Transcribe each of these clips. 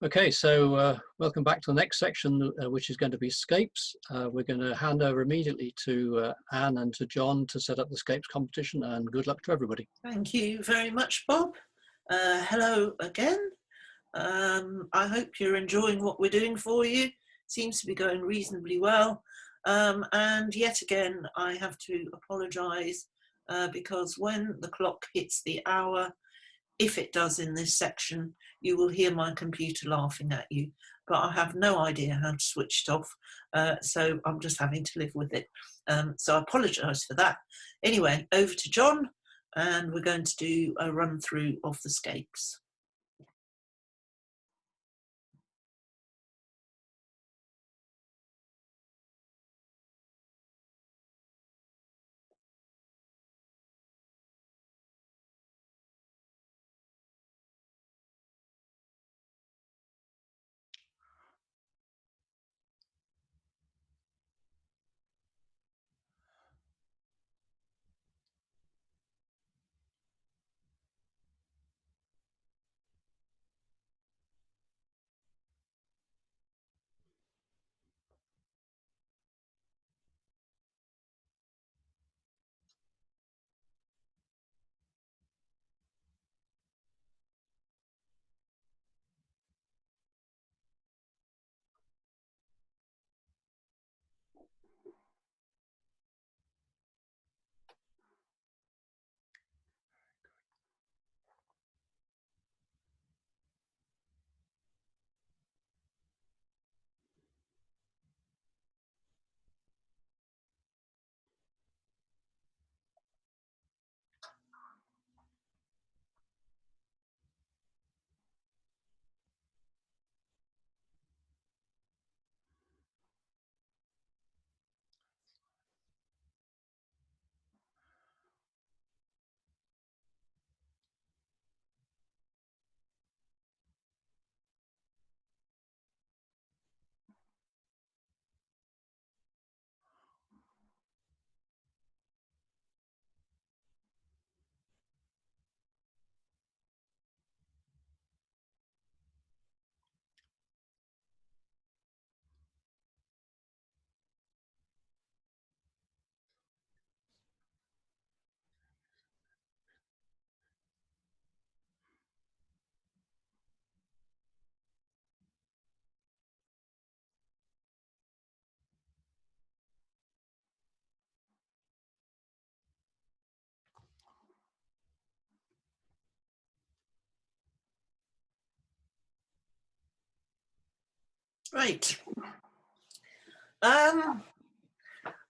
Okay, so welcome back to the next section, which is going to be Scapes. We're going to hand over immediately to Anne and to John to set up the Scapes competition, and good luck to everybody. Thank you very much, Bob. Hello again. I hope you're enjoying what we're doing for you. Seems to be going reasonably well. And yet again, I have to apologise because when the clock hits the hour, if it does in this section, you will hear my computer laughing at you, but I have no idea how to switch it off, so I'm just having to live with it. So I apologise for that. Anyway, over to John, and we're going to do a run through of the Scapes. Right.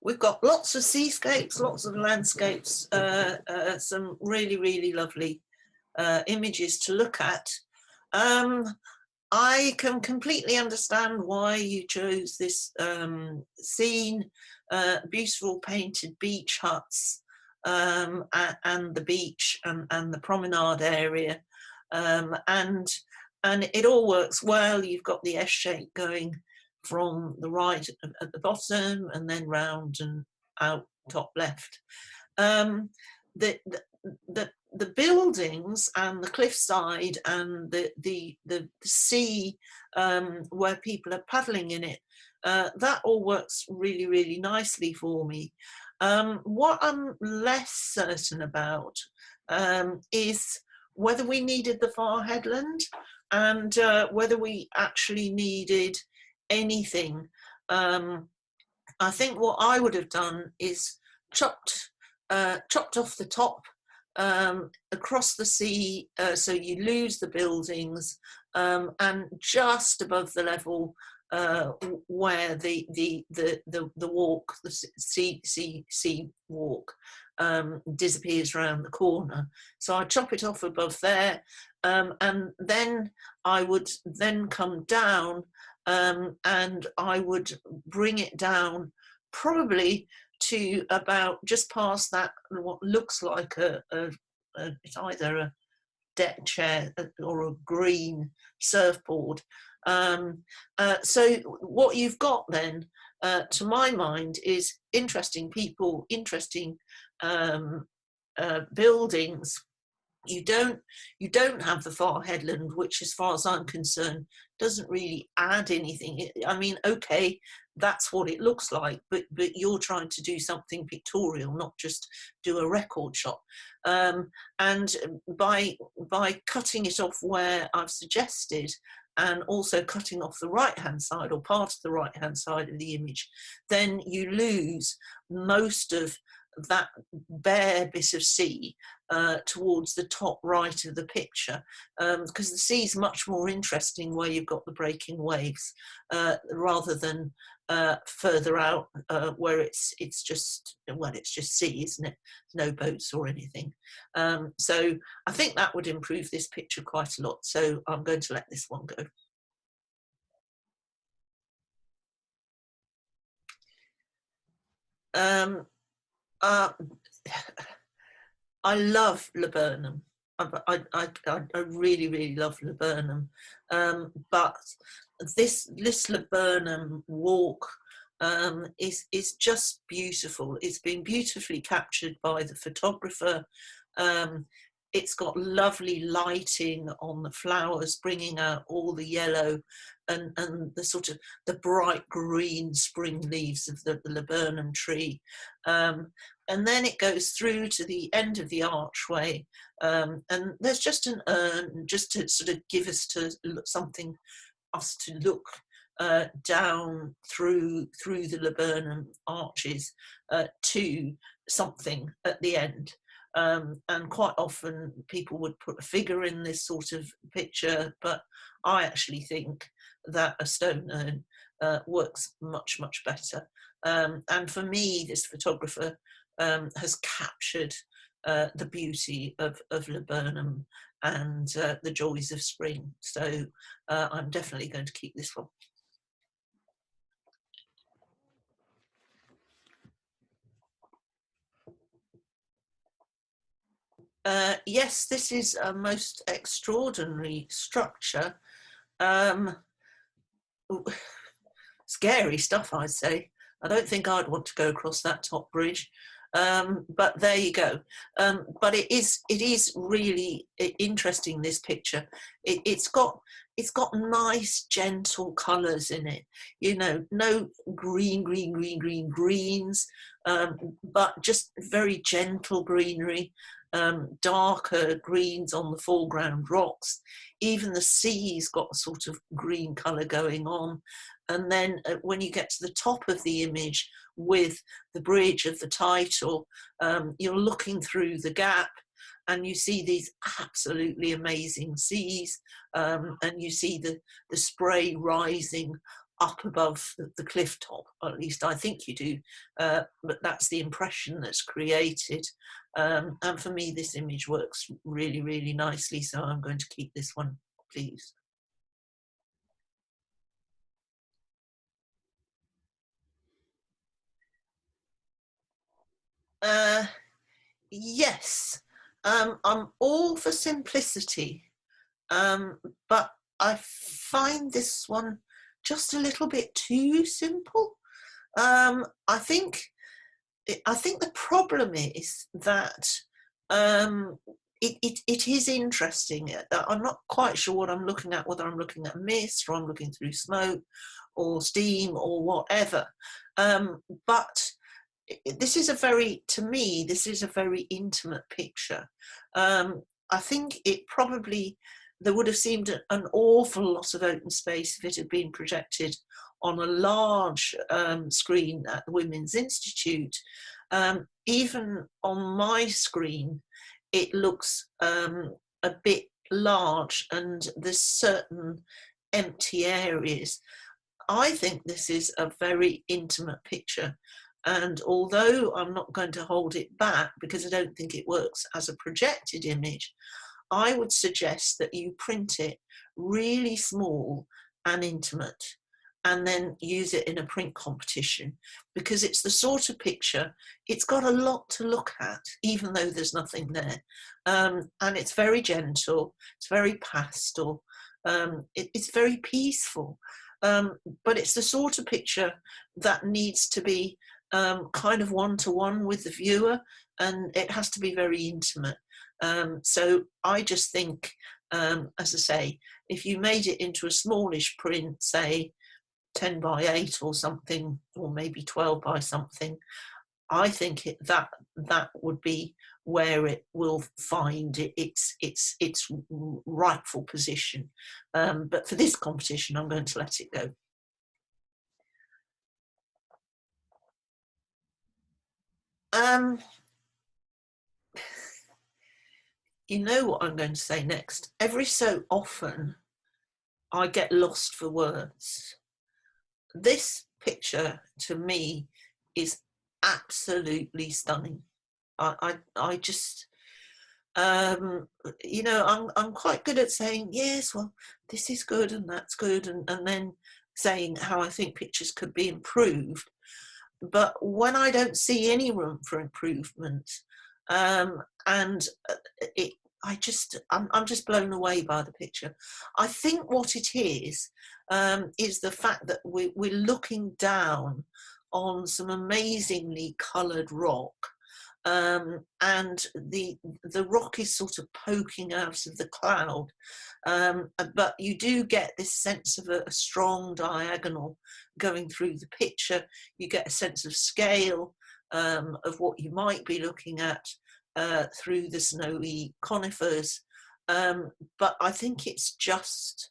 We've got lots of seascapes, lots of landscapes, some really, really lovely images to look at. I can completely understand why you chose this scene, beautiful painted beach huts, and the beach and the promenade area, and it all works well. You've got the S shape going from the right at the bottom and then round and out top left. The buildings and the cliffside and the sea where people are paddling in it, that all works really, really nicely for me. What I'm less certain about is whether we needed the far headland and whether we actually needed anything. I think what I would have done is chopped off the top across the sea, so you lose the buildings, and just above the level where the walk, the sea walk, disappears around the corner. So I chop it off above there, and then I would then come down, and I would bring it down probably to about just past that, what looks like it's either a deck chair or a green surfboard. So what you've got then, to my mind, is interesting people, interesting buildings, You don't have the far headland, which, as far as I'm concerned, doesn't really add anything. I mean, okay, that's what it looks like, but you're trying to do something pictorial, not just do a record shot. And by cutting it off where I've suggested, and also cutting off the right-hand side, or part of the right-hand side of the image, then you lose most of that bare bit of sea towards the top right of the picture, because the sea is much more interesting where you've got the breaking waves, rather than further out where it's just, well, it's just sea, isn't it? No boats or anything. So I think that would improve this picture quite a lot. So I'm going to let this one go. I love Laburnum. I really, really love Laburnum. But this Laburnum walk is just beautiful. It's been beautifully captured by the photographer. It's got lovely lighting on the flowers, bringing out all the yellow and the sort of the bright green spring leaves of the laburnum tree. And then it goes through to the end of the archway, and there's just an urn, just to sort of give us something us to look down through the laburnum arches to something at the end. And quite often people would put a figure in this sort of picture, but I actually think that a stone urn works much, much better. And for me, this photographer has captured the beauty of laburnum and the joys of spring. So I'm definitely going to keep this one. Yes, this is a most extraordinary structure. Scary stuff, I'd say. I don't think I'd want to go across that top bridge. But there you go. But it is really interesting, this picture. It's got nice, gentle colours in it. You know, no greens, but just very gentle greenery. Darker greens on the foreground rocks. Even the sea's got a sort of green colour going on. And then when you get to the top of the image with the bridge of the title, you're looking through the gap and you see these absolutely amazing seas, and you see the spray rising up above the cliff top, or at least I think you do, but that's the impression that's created. And for me, this image works really, really nicely, so I'm going to keep this one, please. Yes, I'm all for simplicity, but I find this one just a little bit too simple. I think the problem is that it is interesting. I'm not quite sure what I'm looking at, whether I'm looking at mist or I'm looking through smoke or steam or whatever. But this is to me, this is a very intimate picture. I think there would have seemed an awful lot of open space if it had been projected on a large screen at the Women's Institute. Even on my screen, it looks a bit large and there's certain empty areas. I think this is a very intimate picture. And although I'm not going to hold it back because I don't think it works as a projected image, I would suggest that you print it really small and intimate and then use it in a print competition, because it's the sort of picture, it's got a lot to look at, even though there's nothing there. And it's very gentle, it's very pastel, it's very peaceful. But it's the sort of picture that needs to be kind of one-to-one with the viewer, and it has to be very intimate. So I just think, as I say, if you made it into a smallish print, say 10 by 8 or something, or maybe 12 by something, I think that would be where it will find its rightful position. But for this competition, I'm going to let it go. You know what I'm going to say next. Every so often, I get lost for words. This picture, to me, is absolutely stunning. I just, you know, I'm quite good at saying, yes, well, this is good and that's good, and then saying how I think pictures could be improved. But when I don't see any room for improvement, and it, I'm just blown away by the picture. I think what it is the fact that we're looking down on some amazingly coloured rock, and the rock is sort of poking out of the cloud, but you do get this sense of a strong diagonal going through the picture. You get a sense of scale, of what you might be looking at through the snowy conifers, but I think it's just,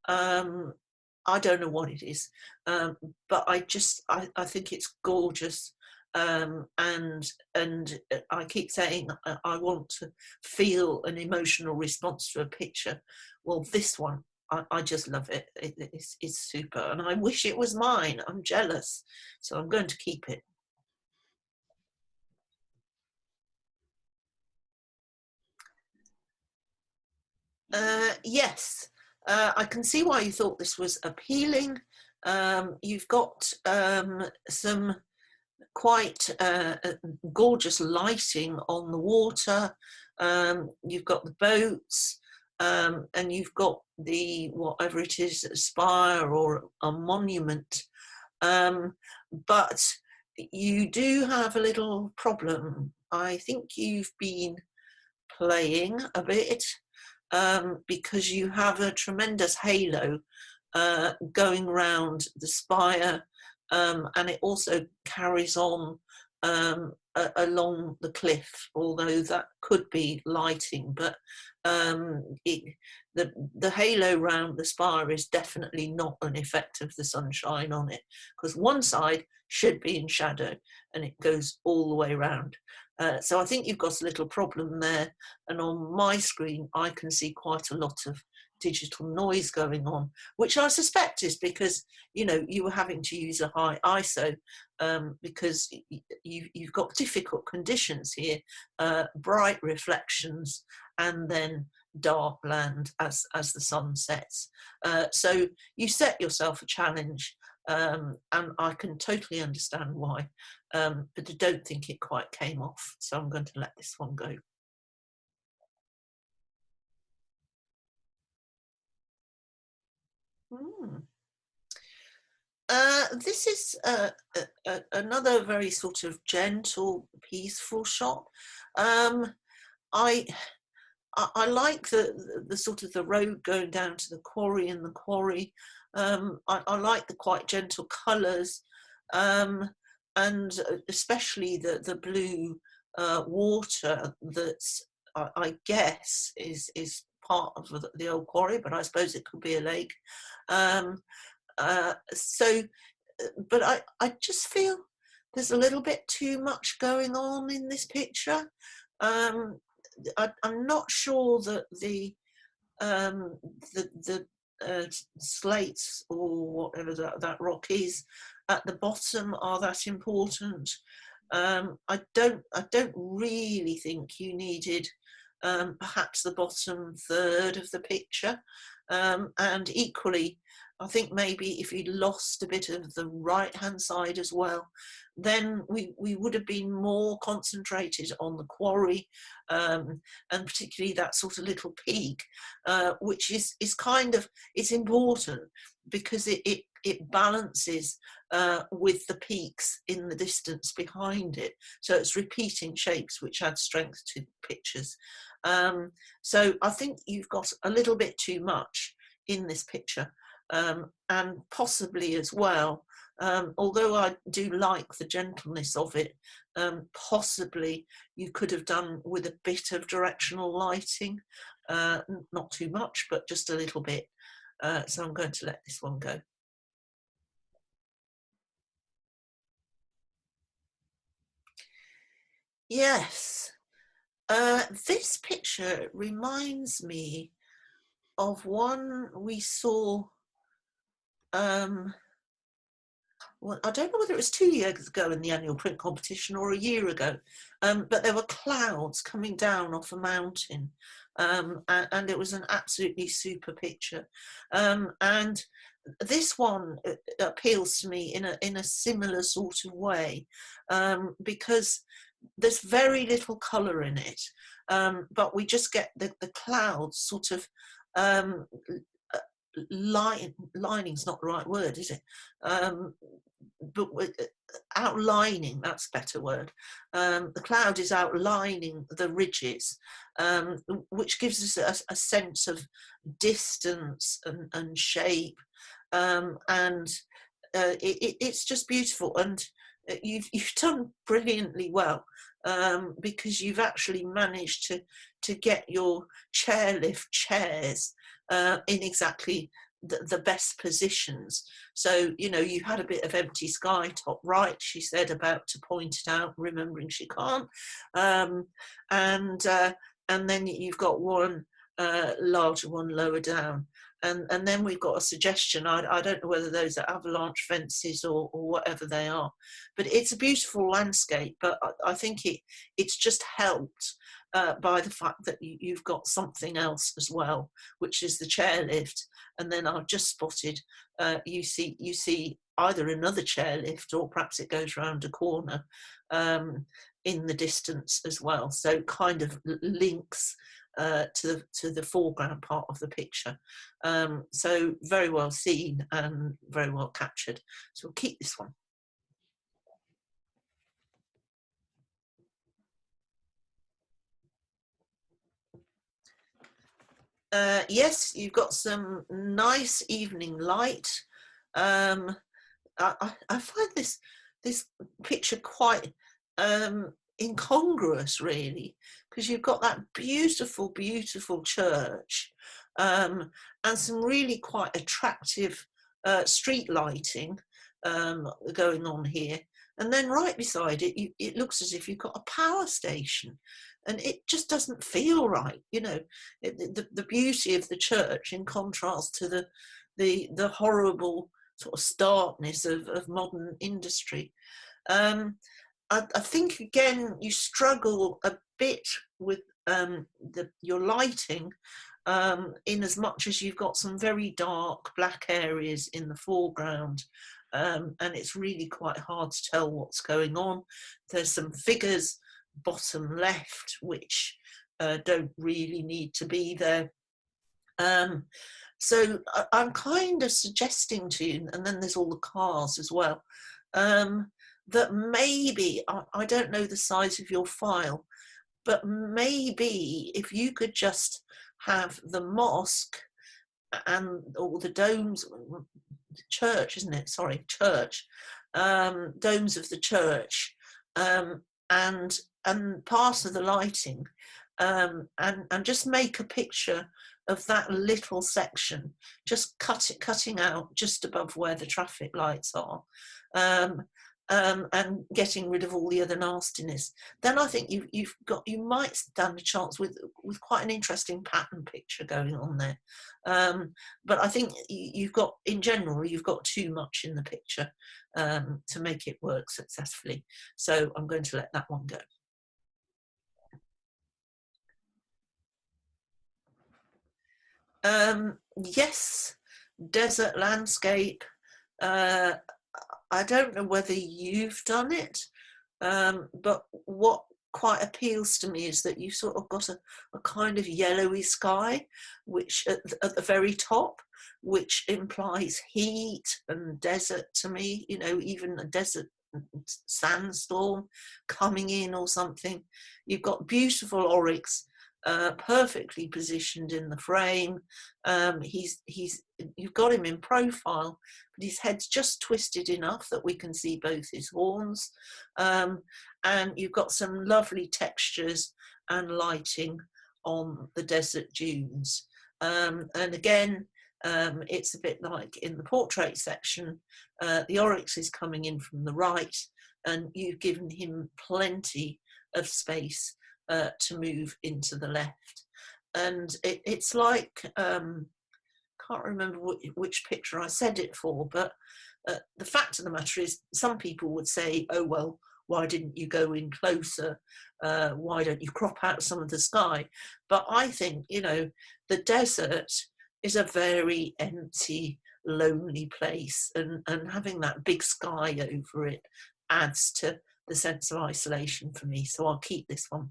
I don't know what it is, but I think it's gorgeous. And I keep saying I want to feel an emotional response to a picture. Well, this one, I just love it. It's super, and I wish it was mine. I'm jealous, so I'm going to keep it. Yes, I can see why you thought this was appealing. You've got some quite gorgeous lighting on the water. You've got the boats, and you've got the, whatever it is, a spire or a monument. But you do have a little problem. I think you've been playing a bit, because you have a tremendous halo going round the spire, and it also carries on along the cliff, although that could be lighting, but the halo round the spire is definitely not an effect of the sunshine on it, because one side should be in shadow and it goes all the way around. So I think you've got a little problem there, and on my screen I can see quite a lot of digital noise going on, which I suspect is because, you know, you were having to use a high ISO, because you've got difficult conditions here, bright reflections and then dark land as the sun sets. So you set yourself a challenge, and I can totally understand why, but I don't think it quite came off, so I'm going to let this one go. This is another very sort of gentle, peaceful shot. I like the sort of the road going down to the quarry and the quarry. I like the quite gentle colours, and especially the blue water that I guess is part of the old quarry, but I suppose it could be a lake. So, but I just feel there's a little bit too much going on in this picture. I'm not sure that the slates or whatever that rock is at the bottom are that important. I don't really think you needed perhaps the bottom third of the picture, and equally I think maybe if you'd lost a bit of the right hand side as well, then we would have been more concentrated on the quarry, and particularly that sort of little peak, which is kind of, it's important because it balances with the peaks in the distance behind it. So it's repeating shapes which add strength to pictures. So I think you've got a little bit too much in this picture, and possibly as well, although I do like the gentleness of it, possibly you could have done with a bit of directional lighting, not too much, but just a little bit. So I'm going to let this one go. Yes, this picture reminds me of one we saw, well, I don't know whether it was 2 years ago in the annual print competition or a year ago, but there were clouds coming down off a mountain, and it was an absolutely super picture. And this one appeals to me in a similar sort of way, because there's very little colour in it, but we just get the clouds sort of, lining's not the right word, is it? But outlining, that's a better word. The cloud is outlining the ridges, which gives us a sense of distance and shape, and it's just beautiful. And you've done brilliantly well, because you've actually managed to get your chairlift chairs in exactly the best positions. So, you know, you had a bit of empty sky top right, she said, about to point it out, remembering she can't. And then you've got one larger one lower down. And then we've got a suggestion. I don't know whether those are avalanche fences or whatever they are, but it's a beautiful landscape. But I think it's just helped by the fact that you've got something else as well, which is the chairlift. And then I've just spotted, you see either another chairlift or perhaps it goes round a corner in the distance as well. So kind of links to the foreground part of the picture. So very well seen and very well captured. So we'll keep this one. Yes, you've got some nice evening light. I find this picture quite incongruous, really, because you've got that beautiful, beautiful church, and some really quite attractive street lighting going on here. And then right beside it, it looks as if you've got a power station. And it just doesn't feel right, you know, the beauty of the church in contrast to the horrible sort of starkness of modern industry. I think, again, you struggle a bit with your lighting, in as much as you've got some very dark black areas in the foreground, and it's really quite hard to tell what's going on. There's some figures bottom left which don't really need to be there. So I'm kind of suggesting to you, and then there's all the cars as well, that maybe, I don't know the size of your file, but maybe if you could just have the mosque and all the domes, church, isn't it? Sorry, church, domes of the church, and part of the lighting, and just make a picture of that little section, just cutting out just above where the traffic lights are, and getting rid of all the other nastiness. Then I think you might stand a chance with quite an interesting pattern picture going on there. But I think in general you've got too much in the picture to make it work successfully. So I'm going to let that one go. Yes, desert landscape. I don't know whether you've done it, but what quite appeals to me is that you sort of got a kind of yellowy sky, which at the very top, which implies heat and desert to me, you know, even a desert sandstorm coming in or something. You've got beautiful oryx, perfectly positioned in the frame. You've got him in profile, but his head's just twisted enough that we can see both his horns. And you've got some lovely textures and lighting on the desert dunes. And again, it's a bit like in the portrait section, the oryx is coming in from the right, and you've given him plenty of space to move into the left. And it's like, can't remember which picture I said it for, but the fact of the matter is, some people would say, oh, well, why didn't you go in closer? Why don't you crop out some of the sky? But I think, you know, the desert is a very empty, lonely place, and having that big sky over it adds to the sense of isolation for me. So I'll keep this one.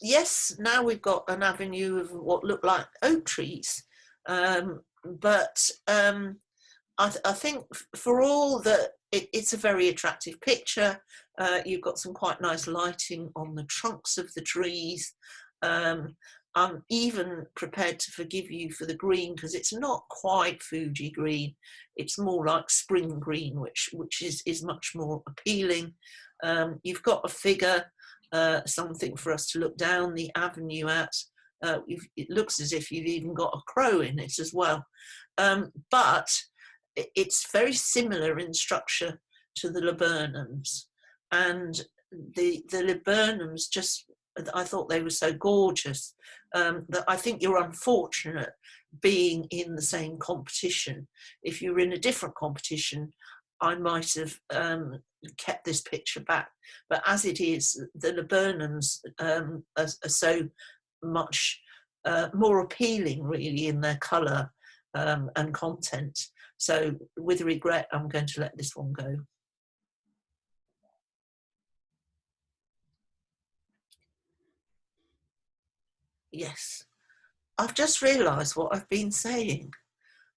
Yes, now we've got an avenue of what look like oak trees, but I think for all that it's a very attractive picture. You've got some quite nice lighting on the trunks of the trees. I'm even prepared to forgive you for the green, because it's not quite Fuji green. It's more like spring green, which is much more appealing. You've got a figure, something for us to look down the avenue at. It looks as if you've even got a crow in it as well. But it's very similar in structure to the laburnums. And the laburnums, just, I thought they were so gorgeous, that I think you're unfortunate being in the same competition. If you were in a different competition, I might have kept this picture back. But as it is, the laburnums are so much more appealing, really, in their colour and content. So with regret, I'm going to let this one go. Yes. I've just realised what I've been saying.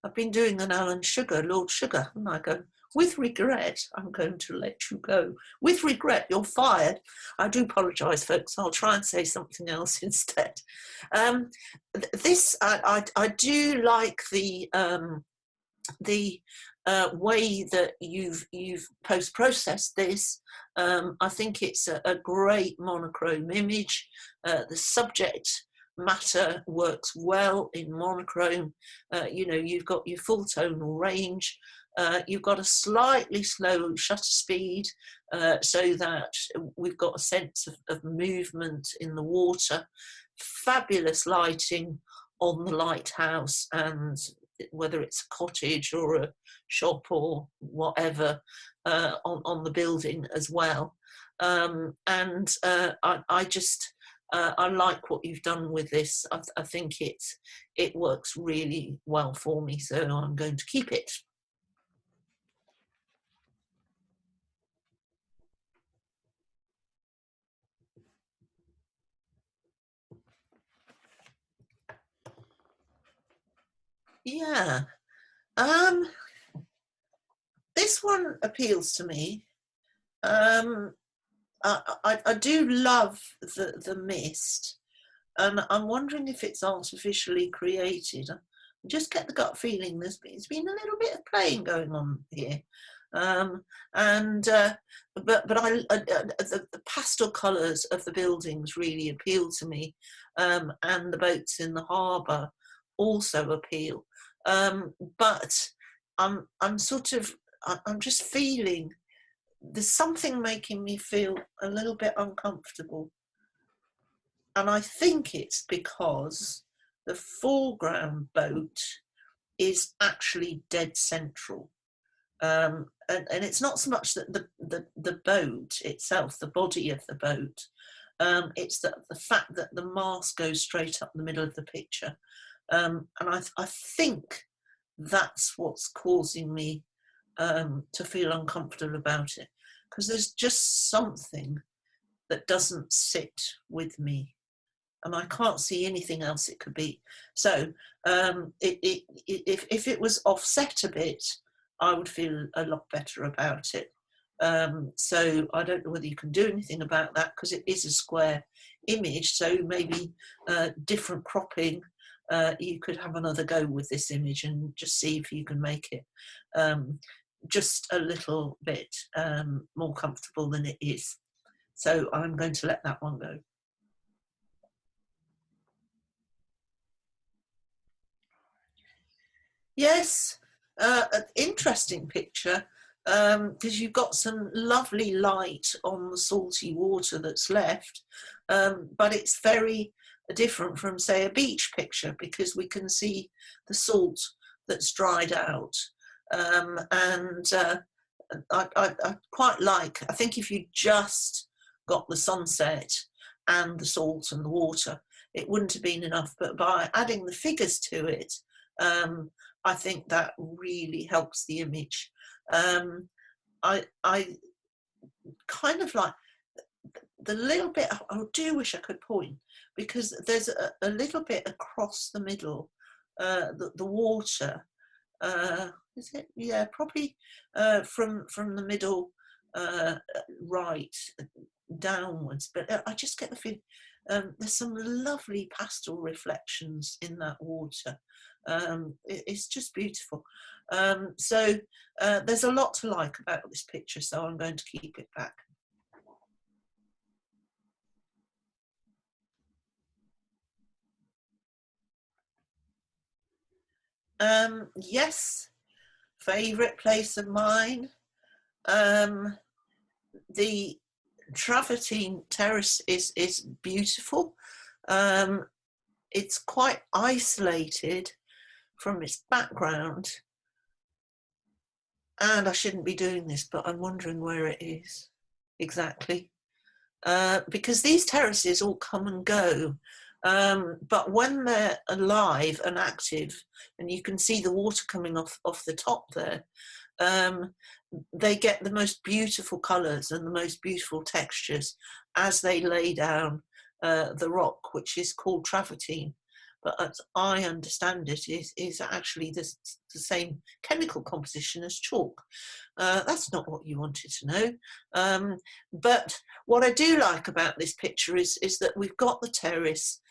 I've been doing an Alan Sugar, Lord Sugar, and I go, with regret, I'm going to let you go. With regret, you're fired. I do apologise, folks. I'll try and say something else instead. I do like the way that you've post-processed this. I think it's a great monochrome image. The subject matter works well in monochrome. You know, you've got your full tonal range. You've got a slightly slow shutter speed, so that we've got a sense of movement in the water. Fabulous lighting on the lighthouse, and whether it's a cottage or a shop or whatever, on the building as well. I just I like what you've done with this. I think it works really well for me, so I'm going to keep it. Yeah. This one appeals to me. I do love the mist, and I'm wondering if it's artificially created. I just get the gut feeling there's been a little bit of playing going on here. But the pastel colours of the buildings really appeal to me, and the boats in the harbour also appeal. But I'm just feeling there's something making me feel a little bit uncomfortable. And I think it's because the foreground boat is actually dead central. And it's not so much that the boat itself, the body of the boat, it's the fact that the mast goes straight up the middle of the picture. And I think that's what's causing me to feel uncomfortable about it, because there's just something that doesn't sit with me and I can't see anything else it could be. So if it was offset a bit, I would feel a lot better about it. So I don't know whether you can do anything about that, because it is a square image, so maybe different cropping. You could have another go with this image and just see if you can make it just a little bit more comfortable than it is. So I'm going to let that one go. Yes, an interesting picture, because you've got some lovely light on the salty water that's left, but it's very different from, say, a beach picture, because we can see the salt that's dried out. And I quite like, I think if you just got the sunset and the salt and the water, it wouldn't have been enough, but by adding the figures to it, I think that really helps the image. I kind of like the little bit, I do wish I could point, because there's a little bit across the middle, the water, is it? Yeah, probably from the middle right downwards, but I just get the feeling there's some lovely pastel reflections in that water. It's just beautiful. So there's a lot to like about this picture, so I'm going to keep it back. Yes, favourite place of mine. The Travertine Terrace is beautiful. It's quite isolated from its background, and I shouldn't be doing this, but I'm wondering where it is exactly, because these terraces all come and go, but when they're alive and active, and you can see the water coming off the top there, they get the most beautiful colours and the most beautiful textures as they lay down the rock, which is called travertine. But as I understand it, is actually the same chemical composition as chalk. That's not what you wanted to know. But what I do like about this picture is that we've got the terrace,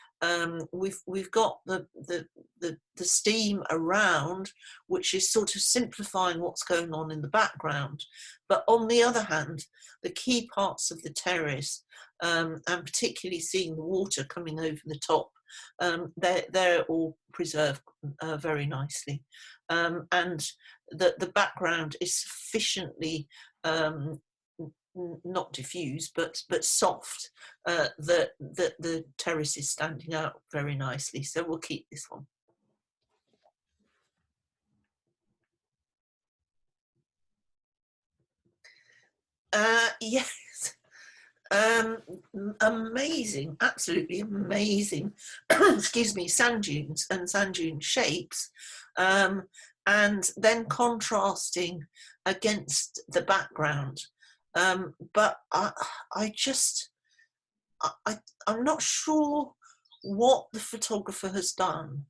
we've got the steam around, which is sort of simplifying what's going on in the background. But on the other hand, the key parts of the terrace, and particularly seeing the water coming over the top, they're all preserved very nicely, and the background is sufficiently not diffuse but soft, that the terrace is standing out very nicely. So we'll keep this one. Yes. Amazing, absolutely amazing excuse me, sand dunes and sand dune shapes, and then contrasting against the background, but I'm not sure what the photographer has done.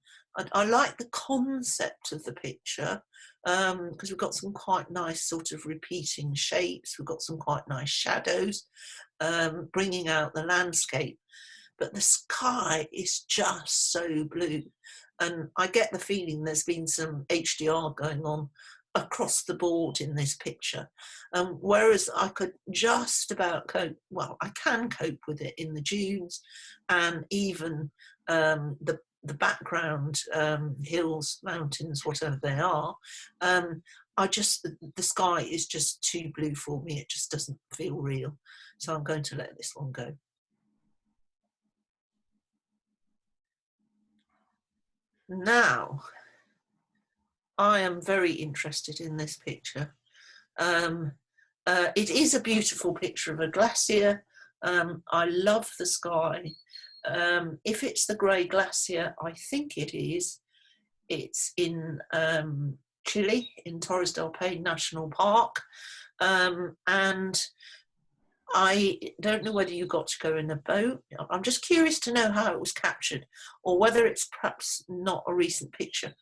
I like the concept of the picture, because we've got some quite nice sort of repeating shapes, we've got some quite nice shadows, bringing out the landscape, but the sky is just so blue, and I get the feeling there's been some HDR going on across the board in this picture, whereas I could just about cope, well, I can cope with it in the dunes, and even the background, hills, mountains, whatever they are. The sky is just too blue for me. It just doesn't feel real. So I'm going to let this one go. Now, I am very interested in this picture. It is a beautiful picture of a glacier. I love the sky. If it's the Grey Glacier, I think it is. It's in Chile, in Torres del Paine National Park, and I don't know whether you got to go in a boat. I'm just curious to know how it was captured, or whether it's perhaps not a recent picture,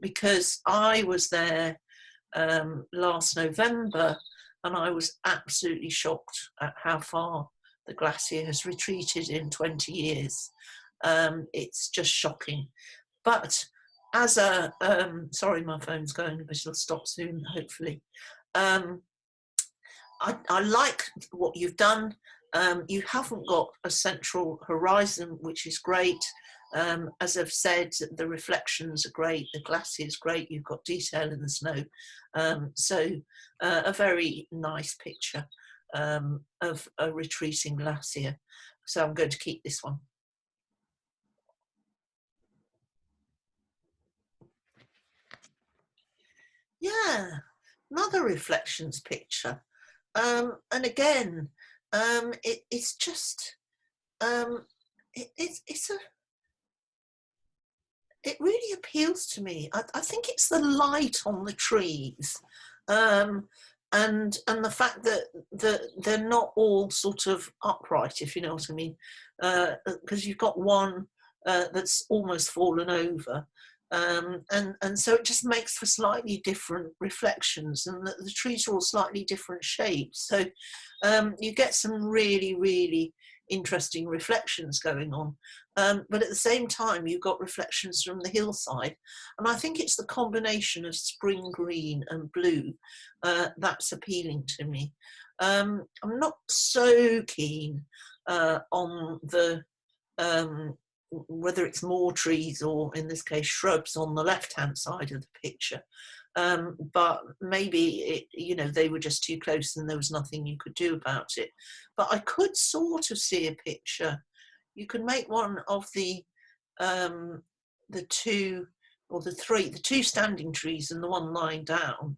because I was there last November, and I was absolutely shocked at how far the glacier has retreated in 20 years. It's just shocking. But as a, sorry, my phone's going, but it'll stop soon, hopefully. I like what you've done. You haven't got a central horizon, which is great. As I've said, the reflections are great, the glacier is great, you've got detail in the snow. So a very nice picture of a retreating glacier. So I'm going to keep this one. Yeah, another reflections picture. And again, it's just, it really appeals to me. I think it's the light on the trees, and the fact that they're not all sort of upright, if you know what I mean, because you've got one that's almost fallen over, and so it just makes for slightly different reflections, and the trees are all slightly different shapes. So you get some really interesting reflections going on. But at the same time, you've got reflections from the hillside. And I think it's the combination of spring green and blue that's appealing to me. I'm not so keen on the, whether it's more trees or, in this case, shrubs on the left-hand side of the picture. But maybe they were just too close and there was nothing you could do about it. But I could sort of see a picture. You could make one of the two or the two standing trees and the one lying down,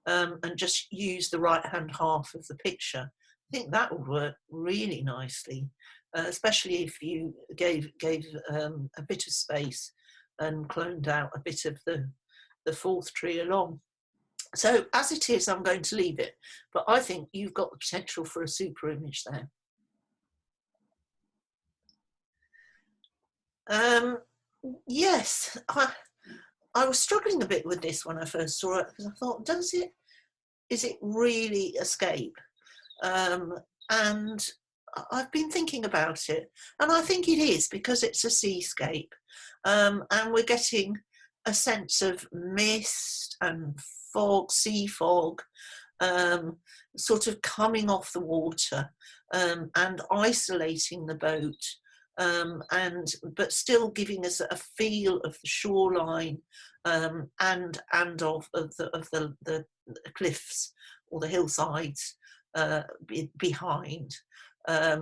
and just use the right-hand half of the picture. I think that would work really nicely, especially if you gave a bit of space and cloned out a bit of the fourth tree along. So as it is, I'm going to leave it, but I think you've got the potential for a super image there. Yes, I was struggling a bit with this when I first saw it, because I thought, is it really a scape? And I've been thinking about it, and I think it is, because it's a seascape, and we're getting a sense of mist and fog, sea fog, sort of coming off the water, and isolating the boat, but still giving us a feel of the shoreline, and of the cliffs or the hillsides behind. I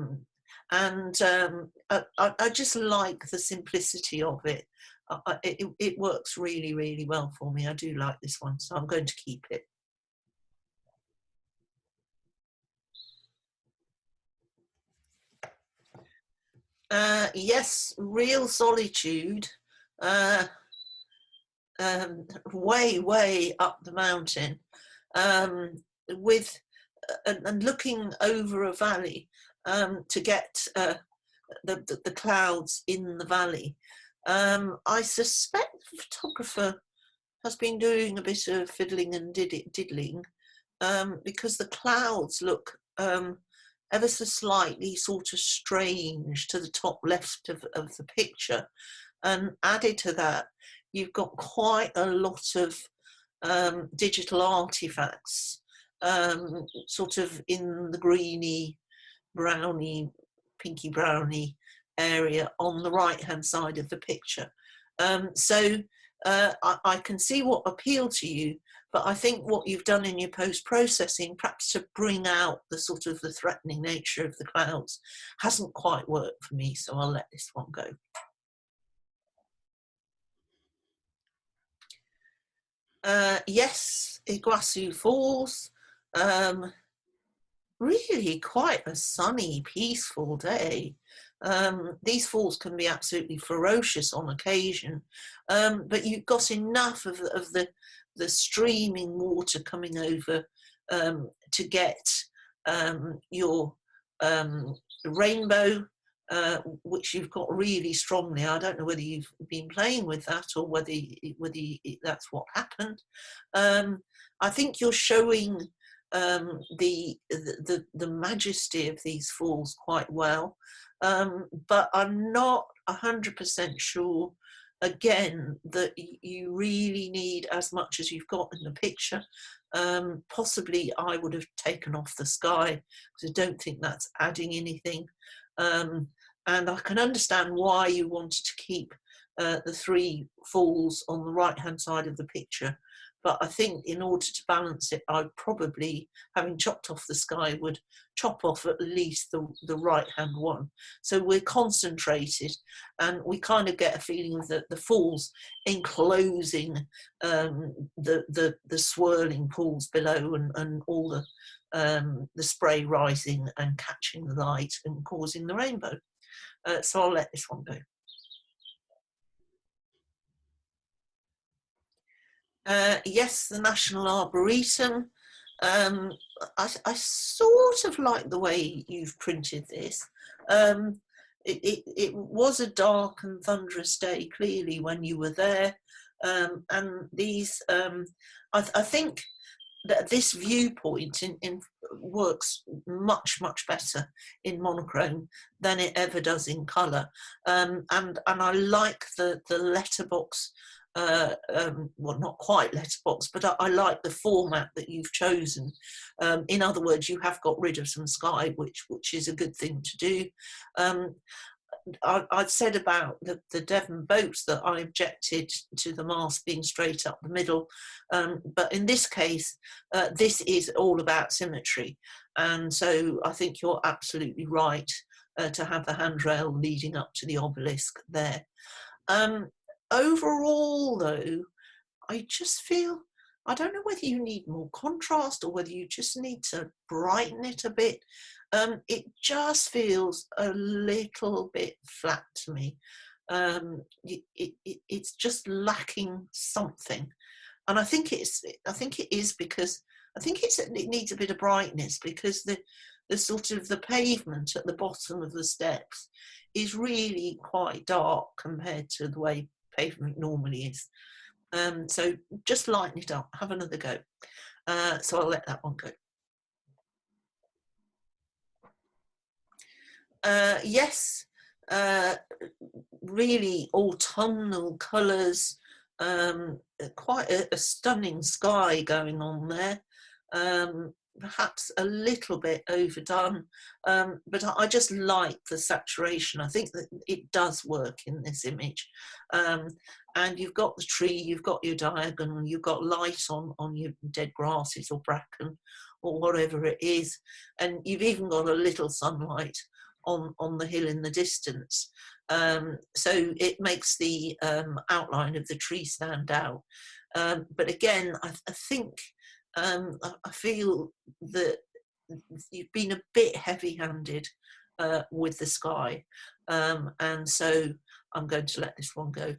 just like the simplicity of it. It works really well for me. I do like this one, so I'm going to keep it. Yes, real solitude, way up the mountain, with and looking over a valley, to get the clouds in the valley. I suspect the photographer has been doing a bit of fiddling and diddling, because the clouds look ever so slightly sort of strange to the top left of the picture. And added to that, you've got quite a lot of digital artifacts, sort of in the greeny, browny, pinky browny area on the right hand side of the picture. So I can see what appealed to you, but I think what you've done in your post-processing, perhaps to bring out the sort of the threatening nature of the clouds, hasn't quite worked for me, so I'll let this one go. Yes, Iguazu Falls. Really quite a sunny, peaceful day. These falls can be absolutely ferocious on occasion, but you've got enough of the streaming water coming over to get your rainbow, which you've got really strongly. I don't know whether you've been playing with that or whether that's what happened. I think you're showing the majesty of these falls quite well, but I'm not 100% sure again that you really need as much as you've got in the picture. Possibly I would have taken off the sky because I don't think that's adding anything. And I can understand why you wanted to keep the three falls on the right hand side of the picture, but I think in order to balance it, I'd probably, having chopped off the sky, would chop off at least the right hand one. So we're concentrated and we kind of get a feeling of the falls enclosing the swirling pools below, and all the spray rising and catching the light and causing the rainbow. So I'll let this one go. Yes, the National Arboretum. I sort of like the way you've printed this. It was a dark and thunderous day, clearly, when you were there. And these, I think that this viewpoint works much better in monochrome than it ever does in colour. And I like the letterbox. Well, not quite letterbox, but I like the format that you've chosen. In other words, you have got rid of some sky, which is a good thing to do. I'd said about the Devon boats that I objected to the mast being straight up the middle, but in this case, this is all about symmetry, and so I think you're absolutely right to have the handrail leading up to the obelisk there. Overall, though, I just feel, I don't know whether you need more contrast or whether you just need to brighten it a bit. It just feels a little bit flat to me. It's just lacking something, and I think it is because it needs a bit of brightness, because the sort of the pavement at the bottom of the steps is really quite dark compared to the way pavement normally is. So just lighten it up, have another go. So I'll let that one go. Yes, really autumnal colours, quite a stunning sky going on there, perhaps a little bit overdone, but I just like the saturation. I think that it does work in this image. And you've got the tree, you've got your diagonal, you've got light on your dead grasses or bracken or whatever it is, and you've even got a little sunlight on the hill in the distance. So it makes the outline of the tree stand out. But again, I think I feel that you've been a bit heavy-handed with the sky, and so I'm going to let this one go.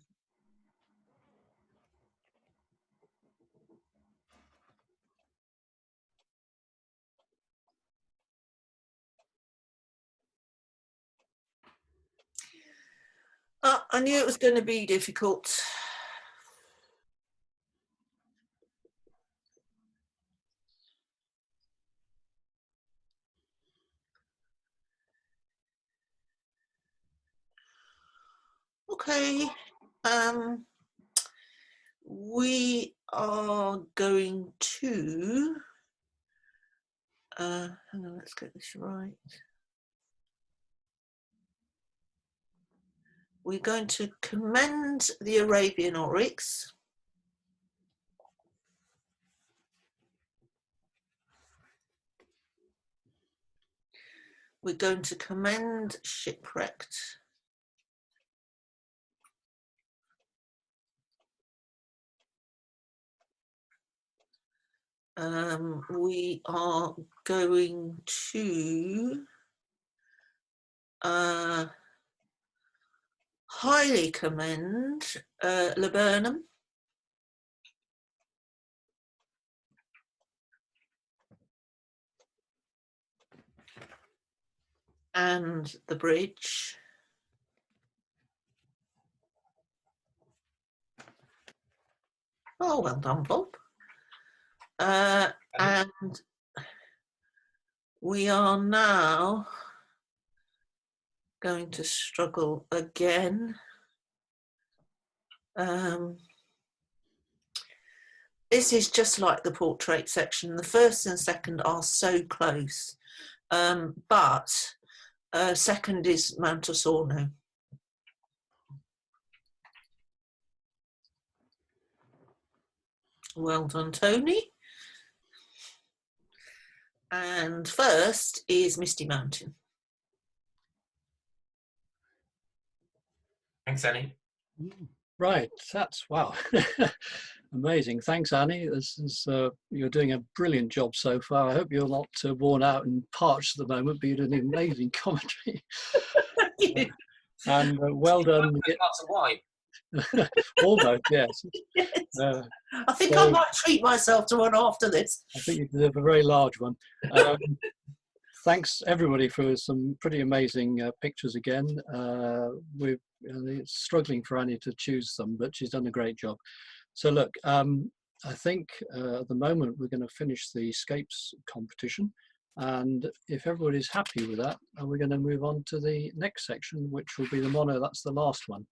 I knew it was going to be difficult. Okay, we are going to, hang on, let's get this right. We're going to commend the Arabian oryx. We're going to commend shipwrecked. We are going to highly commend laburnum. and the bridge. Oh, well done, Bob. And we are now going to struggle again. This is just like the portrait section. The first and second are so close, but second is Mantosorno. Well done, Tony. And first is Misty Mountain. Thanks, Annie. Right, that's wow. Amazing. Thanks, Annie. This is you're doing a brilliant job so far. I hope you're not worn out and parched at the moment, but you're doing amazing commentary. And well done. Lots of wine. Almost, yes. Yes. I think I might treat myself to one after this. I think you deserve a very large one. Thanks everybody for some pretty amazing pictures again. We're struggling for Annie to choose them, but she's done a great job. So look, I think at the moment we're going to finish the Scapes competition, and if everybody's happy with that, we're going to move on to the next section, which will be the mono. That's the last one.